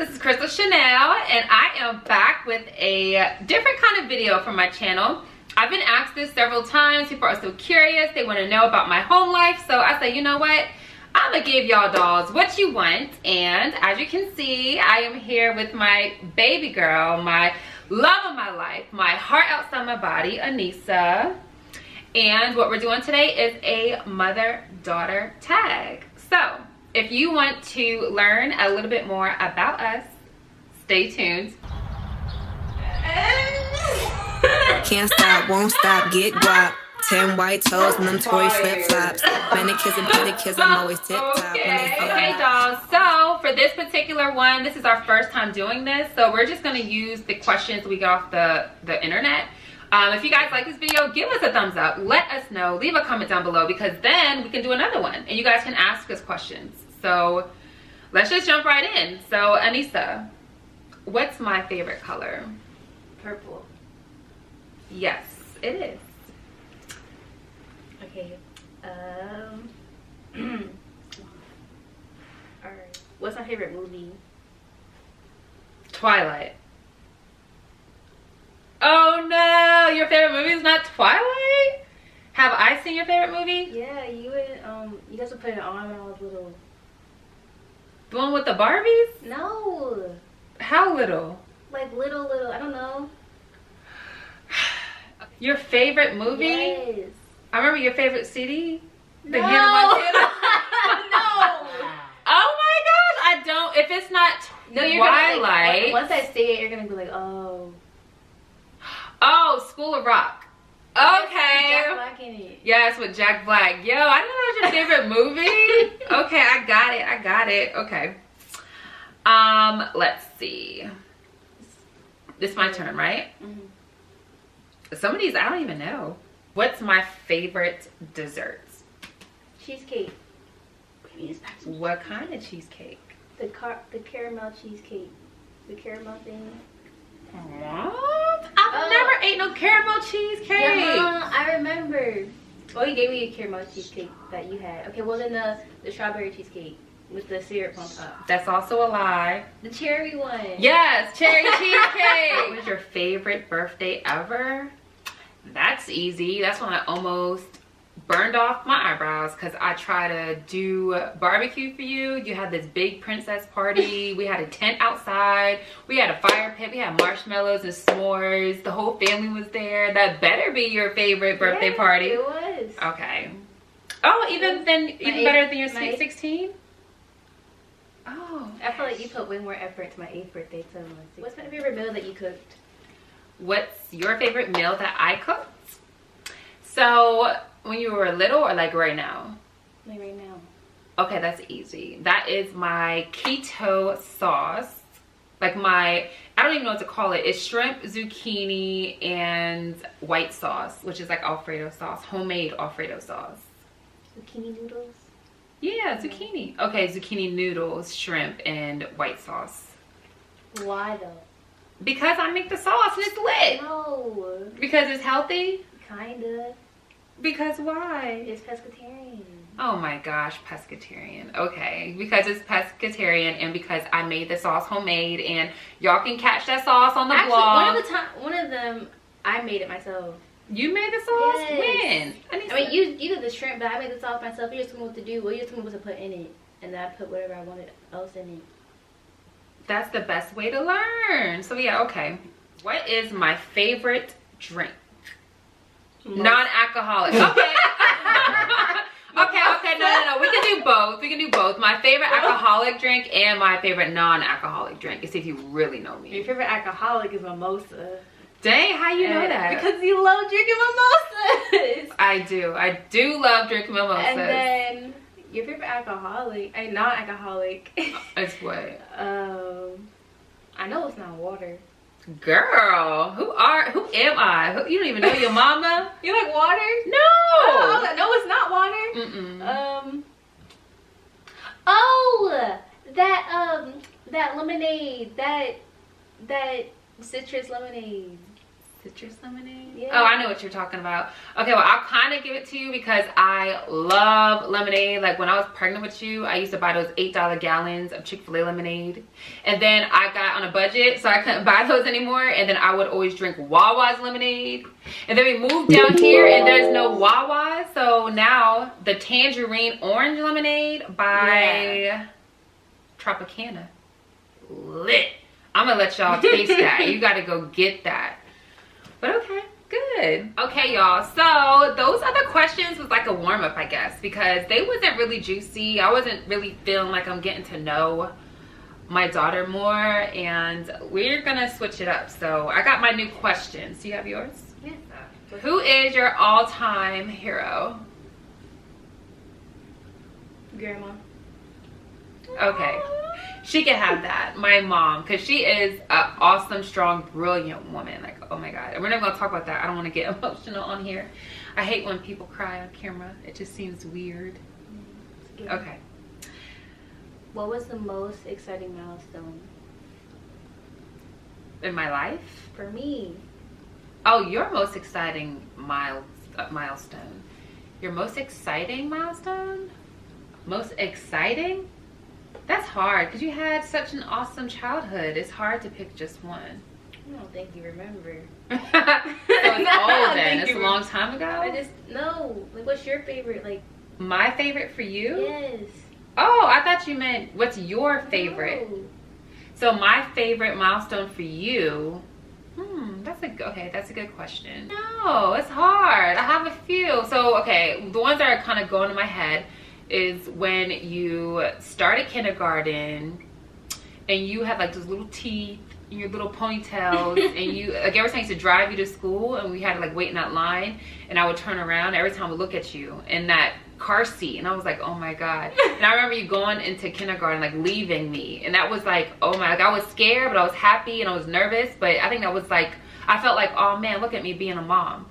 this is Crystal Chanel, and I am back with a different kind of video for my channel. I've been asked this several times. People are so curious. They want to know about my home life. So I say, you know what? I'm going to give y'all dolls what you want. And as you can see, I am here with my baby girl, my love of my life, my heart outside my body, Anyssa. And what we're doing today is a mother-daughter tag. So if you want to learn a little bit more about us, stay tuned. Can't stop, won't stop, get guap. 10 white toes and them toy flip-flops. Manicures and pedicures, I'm always tip-top. Okay, dolls. So for this particular one, this is our first time doing this. So we're just going to use the questions we got off the internet. If you guys like this video, give us a thumbs up. Let us know. Leave a comment down below, because then we can do another one and you guys can ask us questions. So let's just jump right in. So Anyssa, what's my favorite color? Purple. Yes, it is. Okay. Alright. What's my favorite movie? Twilight. Oh no, your favorite movie is not Twilight? Have I seen your favorite movie? Yeah, you guys would put it on when I was little. The one with the Barbies? No. How little? Like little, I don't know. Your favorite movie? Yes. I remember your favorite CD? The No. Hannah Montana? No. Oh my gosh, I don't, if it's not No, you're Twilight. gonna, once I say it, you're gonna be like, oh. Oh, School of Rock. Okay. Jack Black in it. Yes, with Jack Black. Yo, I didn't know that was your favorite movie. Okay, I got it. Okay. Let's see. This is my turn, right? Mm-hmm. Some of these I don't even know. What's my favorite desserts? Cheesecake. What kind of cheesecake? The caramel cheesecake. The caramel thing. What? I've never ate no caramel cheesecake. Yeah, I remember. Oh, you gave me a caramel cheesecake that you had. Okay, well then the strawberry cheesecake with the syrup on top. That's also a lie. The cherry one. Yes, cherry cheesecake. What was your favorite birthday ever? That's easy. That's when I almost burned off my eyebrows because I tried to do barbecue for you. You had this big princess party. We had a tent outside. We had a fire pit. We had marshmallows and s'mores. The whole family was there. That better be your favorite birthday party. It was. Okay. Oh, even better than your sweet 16? Oh. I feel like you put way more effort into my 8th birthday than my 6th. What's my favorite meal that you cooked? What's your favorite meal that I cooked? So when you were little or like right now? Like right now. Okay, that's easy. That is my keto sauce. Like I don't even know what to call it. It's shrimp, zucchini, and white sauce, which is like Alfredo sauce, homemade Alfredo sauce. Zucchini noodles? Yeah, zucchini. Okay, zucchini noodles, shrimp, and white sauce. Why though? Because I make the sauce and it's lit. No. Because it's healthy? Kinda. Because why? It's pescatarian. Oh my gosh, pescatarian. Okay, because it's pescatarian and because I made the sauce homemade, and y'all can catch that sauce on the blog. One of them, I made it myself. You made the sauce? Yes. When? I mean, you did the shrimp, but I made the sauce myself. You just told me what to do. What you told me was to put in it, and then I put whatever I wanted else in it. That's the best way to learn. So yeah, okay. What is my favorite drink? Non-alcoholic. Okay. okay, no. We can do both. We can do both. My favorite alcoholic drink and my favorite non-alcoholic drink. Let's see if you really know me. Your favorite alcoholic is mimosa. Dang, how you know that? Because you love drinking mimosas. I do love drinking mimosas. And then your favorite alcoholic, non-alcoholic. It's what? I know it's not water. Girl, who am I? You don't even know your mama? You like water? No. Oh, no, it's not water. Mm-mm. Oh, that lemonade, that citrus lemonade. Citrus lemonade? Yeah. Oh, I know what you're talking about. Okay, well, I'll kind of give it to you because I love lemonade. Like when I was pregnant with you, I used to buy those $8 gallons of Chick-fil-A lemonade. And then I got on a budget, so I couldn't buy those anymore. And then I would always drink Wawa's lemonade. And then we moved down here and there's no Wawa. So now the tangerine orange lemonade by Tropicana. Lit. I'm gonna let y'all taste that. You gotta go get that. But okay, good. Okay, y'all, so those other questions was like a warm-up, I guess, because they wasn't really juicy. I wasn't really feeling like I'm getting to know my daughter more, and we're gonna switch it up. So I got my new questions. Do you have yours? Yeah. Who is your all-time hero? Grandma. Okay, she can have that. My mom, because she is an awesome, strong, brilliant woman. Like, oh my God. And we're not going to talk about that. I don't want to get emotional on here. I hate when people cry on camera. It just seems weird. Okay. What was the most exciting milestone? In my life? For me. Oh, your most exciting milestone. Your most exciting milestone? Most exciting? That's hard because you had such an awesome childhood. It's hard to pick just one. I don't think you remember. So it's old then. It's a long time ago? No. Like, what's your favorite? Like, my favorite for you? yes. Oh, I thought you meant what's your favorite. No. So my favorite milestone for you, that's a good question. No, it's hard. I have a few. So, okay, the ones that are kind of going in my head is when you started kindergarten and you had like those little teeth and your little ponytails and you, like every time I used to drive you to school and we had to like wait in that line and I would turn around every time I would look at you in that car seat and I was like, oh my God. And I remember you going into kindergarten, like leaving me, and that was like, oh my, like I was scared but I was happy and I was nervous, but I think that was like, I felt like, oh man, look at me being a mom.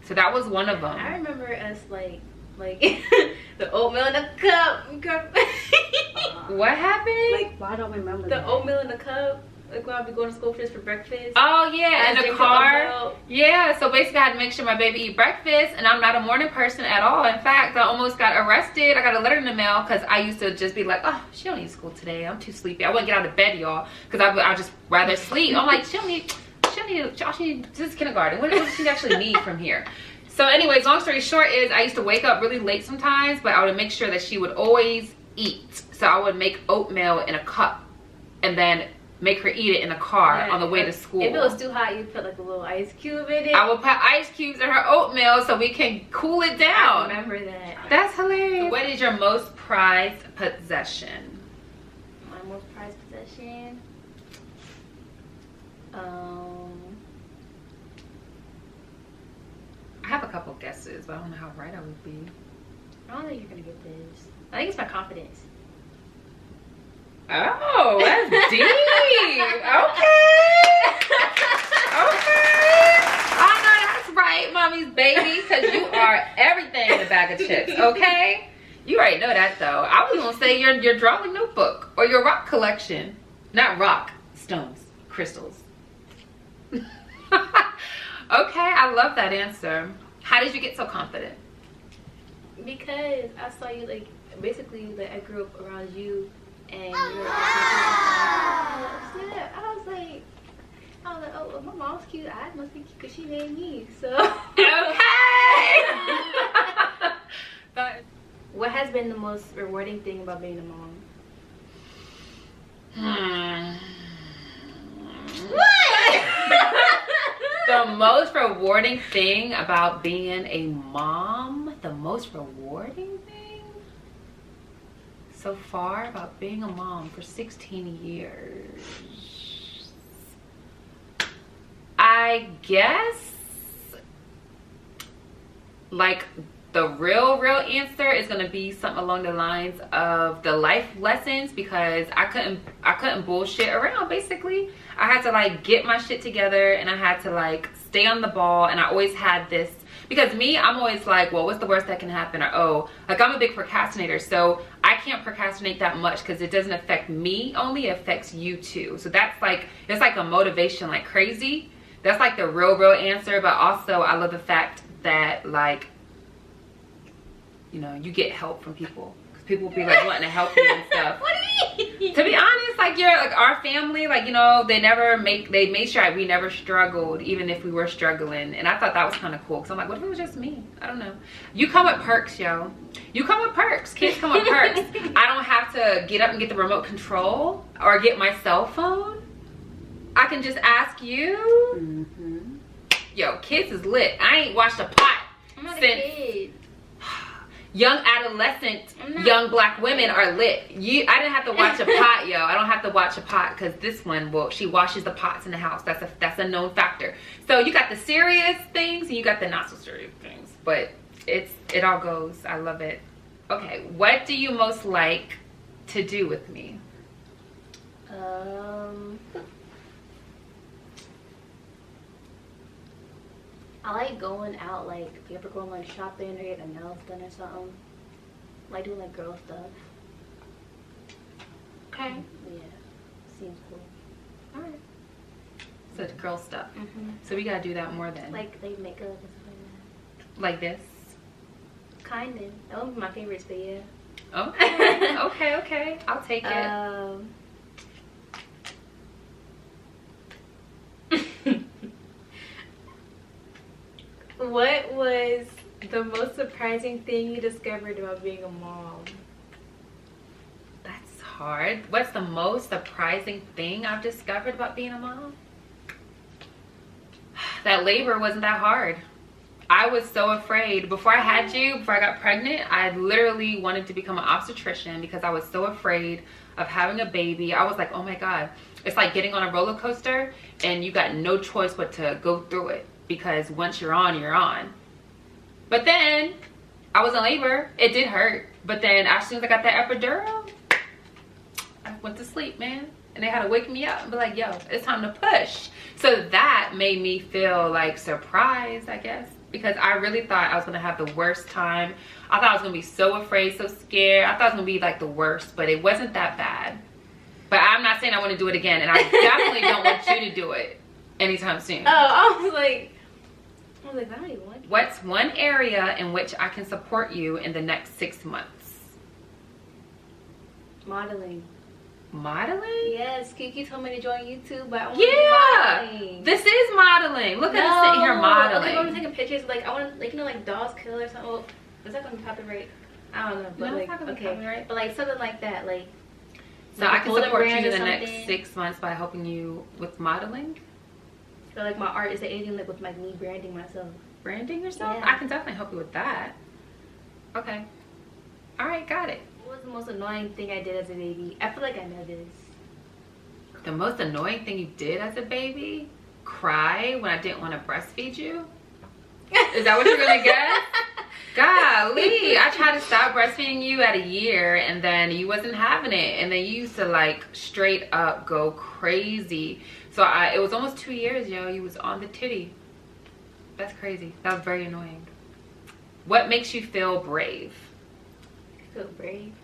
So that was one of them. I remember us like the oatmeal in the cup. What happened? Like, Well, I don't remember the that. oatmeal in the cup. Like when I'd be going to school for breakfast. Oh yeah, in the drink car. oatmeal. Yeah, so basically I had to make sure my baby eat breakfast, and I'm not a morning person at all. In fact, I almost got arrested. I got a letter in the mail because I used to just be like, oh, she don't need school today. I'm too sleepy. I wouldn't get out of bed, y'all, because I'd just rather sleep. I'm like, she need, this is kindergarten. What does she actually need from here? So anyways, long story short is I used to wake up really late sometimes, but I would make sure that she would always eat. So I would make oatmeal in a cup and then make her eat it in the car on the way to school. If it was too hot, you'd put like a little ice cube in it. I would put ice cubes in her oatmeal so we can cool it down. I remember that. That's hilarious. So what is your most prized possession? My most prized possession. I have a couple guesses, but I don't know how right I would be. I don't think you're gonna get this. I think it's my confidence. Oh, that's deep. Okay. I know that's right, mommy's baby, because you are everything in a bag of chips, okay? You already know that, though. I was going to say your drawing notebook or your rock collection. Not rock, stones, crystals. Okay, I love that answer. How did you get so confident? Because I saw you, like, basically, like, I grew up around you, and you were like, I was like, oh, well, my mom's cute. I must be cute because she made me, so. Okay. What has been the most rewarding thing about being a mom? The most rewarding thing about being a mom, the most rewarding thing so far about being a mom for 16 years, I guess, like, the real answer is going to be something along the lines of the life lessons, because I couldn't bullshit around. Basically, I had to like get my shit together and I had to like stay on the ball, and I always had this, because me, I'm always like, well, what's the worst that can happen? Or, oh, like I'm a big procrastinator, so I can't procrastinate that much because it doesn't affect me only, it affects you too. So that's like, it's like a motivation like crazy That's like the real answer. But also I love the fact that, like, you know, you get help from people. People be like wanting to help you and stuff. What do you mean? To be honest, like, you're like our family, like, you know, they made sure we never struggled, even if we were struggling. And I thought that was kind of cool, because I'm like, what if it was just me? I don't know. You come with perks, yo. You come with perks. Kids come with perks. I don't have to get up and get the remote control or get my cell phone. I can just ask you. Yo, kids is lit. I ain't washed a pot I'm not since a kid. young adolescent young black women are lit. I didn't have to watch a pot, yo. I don't have to watch a pot, because this one, well, she washes the pots in the house. That's a known factor. So you got the serious things and you got the not so serious things, but it all goes. I love it. Okay, what do you most like to do with me? I like going out, like if you ever going like shopping or get a nails done or something. I like doing like girl stuff. Okay. Yeah, seems cool. All right. So it's girl stuff. So we gotta do that more then. Like makeup and stuff like that. Like this. Kind of. That would be my favorites, but yeah. Okay. Okay. I'll take it. What was the most surprising thing you discovered about being a mom? That's hard. What's the most surprising thing I've discovered about being a mom? That labor wasn't that hard. I was so afraid. Before I had you, before I got pregnant, I literally wanted to become an obstetrician because I was so afraid of having a baby. I was like, oh my God. It's like getting on a roller coaster and you got no choice but to go through it, because once you're on, you're on. But then I was in labor. It did hurt. But then as soon as I got that epidural, I went to sleep, man. And they had to wake me up and be like, yo, it's time to push. So that made me feel like surprised, I guess, because I really thought I was going to have the worst time. I thought I was going to be so afraid, so scared. I thought it was going to be like the worst, but it wasn't that bad. But I'm not saying I want to do it again. And I definitely don't want you to do it anytime soon. Oh, I was like, I don't even want to. What's one area in which I can support you in the next 6 months? Modeling. Modeling? Yes, Kiki told me to join YouTube, but I want Yeah, to do modeling. this is modeling. Look at us sitting here modeling. Okay, I'm taking pictures. Like I want, like, you know, like Dolls Kill or something. Well, is that gonna be copyright? I don't know, but No, it's like, not gonna be okay, copyright. but like something like that, like. So like I a can golden support you brand in or the next something. 6 months by helping you with modeling. So like my art is anything like with like me branding myself. Branding yourself? Yeah. I can definitely help you with that. Okay. All right, got it. What was the most annoying thing I did as a baby? I feel like I know this. The most annoying thing you did as a baby? Cry when I didn't want to breastfeed you? Is that what you're gonna guess? Golly, I tried to stop breastfeeding you at a year and then you wasn't having it, and then you used to like straight up go crazy. So it was almost 2 years, yo. You was on the titty. That's crazy. That was very annoying. What makes you feel brave? I feel brave.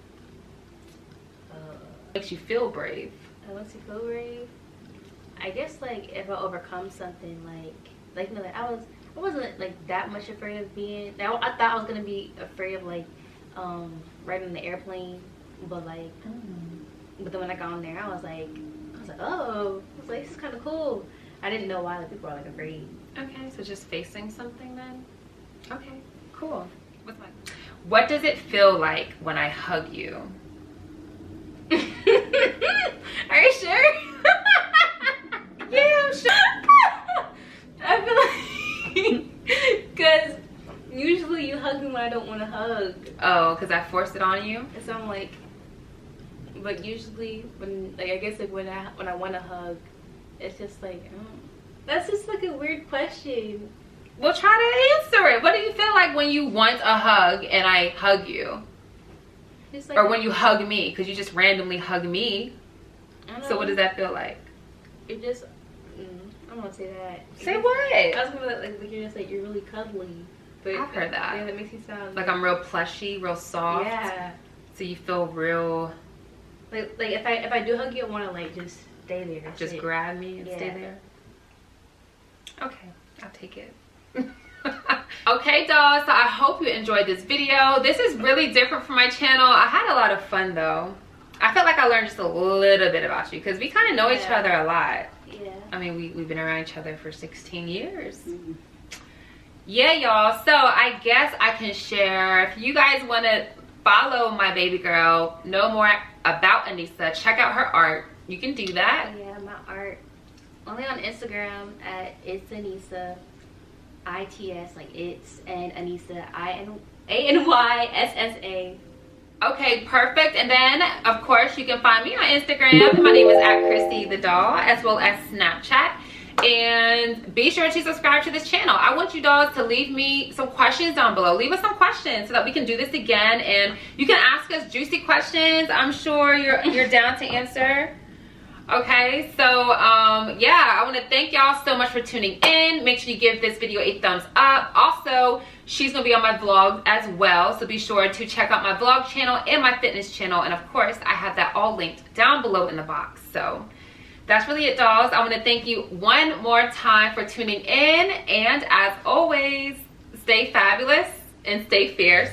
Makes you feel brave? I want to feel brave. I guess like if I overcome something, like you know, like I wasn't like that much afraid of being. I thought I was gonna be afraid of like riding the airplane, but like, but then when I got on there, I was like, oh, I was like, this is kind of cool. I didn't know why like people are like afraid. Okay, so just facing something then. Okay, cool. What does it feel like when I hug you? Are you sure? Yeah, I'm sure. I feel like because usually you hug me when I don't want to hug. Oh, because I forced it on you? And so I'm like, but usually when like I guess like when I want to hug, it's just like that's just like a weird question. Well, try to answer it. What do you feel like when you want a hug and I hug you? Just like, or when you hug me, because you just randomly hug me. So what does that feel like? It just, I'm gonna say that. Say what? I was gonna like you're just like you're really cuddly. But I've heard that. Yeah, that makes you sound like I'm real plushy, real soft. Yeah. So you feel real. Like if I do hug you, I want to like just stay there. Just grab me and stay there. Okay, I'll take it. Okay, dolls, so I hope you enjoyed this video. This is really different from my channel. I had a lot of fun though. I felt like I learned just a little bit about you because we kind of know each other a lot. Yeah. I mean, we've been around each other for 16 years. Yeah, y'all. So I guess I can share. If you guys want to follow my baby girl, know more about Anyssa, check out her art. You can do that. Oh, yeah, my art. Only on Instagram at It's Anyssa. ITS, like it's, and Anyssa, ANYSSA. Okay, perfect. And then, of course, you can find me on Instagram. My name is @CRYSTALCHANEL, as well as Snapchat. And be sure to subscribe to this channel. I want you dolls to leave me some questions down below. Leave us some questions so that we can do this again. And you can ask us juicy questions. I'm sure you're down to answer. Okay, so yeah, I want to thank y'all so much for tuning in. Make sure you give this video a thumbs up. Also, she's gonna be on my vlog as well, so be sure to check out my vlog channel and my fitness channel. And of course, I have that all linked down below in the box. So that's really it, dolls. I want to thank you one more time for tuning in, and as always, stay fabulous and stay fierce.